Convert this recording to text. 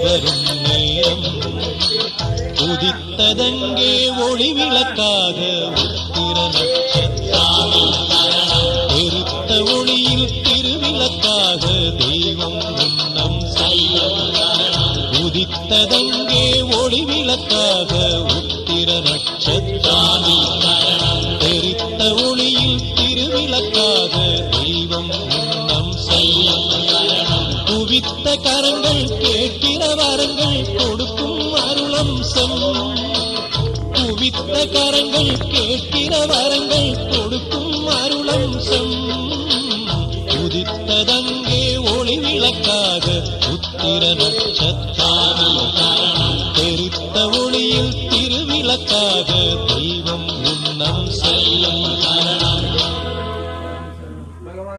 வரும் நேரம் உதித்ததங்கே ஒளி விளக்காக உத்திர நட்சத்திரம் பெருத்த ஒளியில் திருவிளக்காக தெய்வம் முன்னம் உதித்ததங்கே ஒளி விளக்காக உத்திர நட்சத்திரம் பெருத்த ஒளியில் திருவிளக்காக தெய்வம் முன்னம் குவித்த கரங்கள் கேட்கிற வரங்கள் கொடுக்கும் அருளம்சம் குவித்த கரங்கள் கேட்கிற வரங்கள் கொடுக்கும் அருளம்சம் உதித்ததங்கே ஒளி விளக்காக உத்திர நட்சத்திரம் பெருத்த ஒளியில் திருவிளக்காக தெய்வம் முன்னம் செல்லும்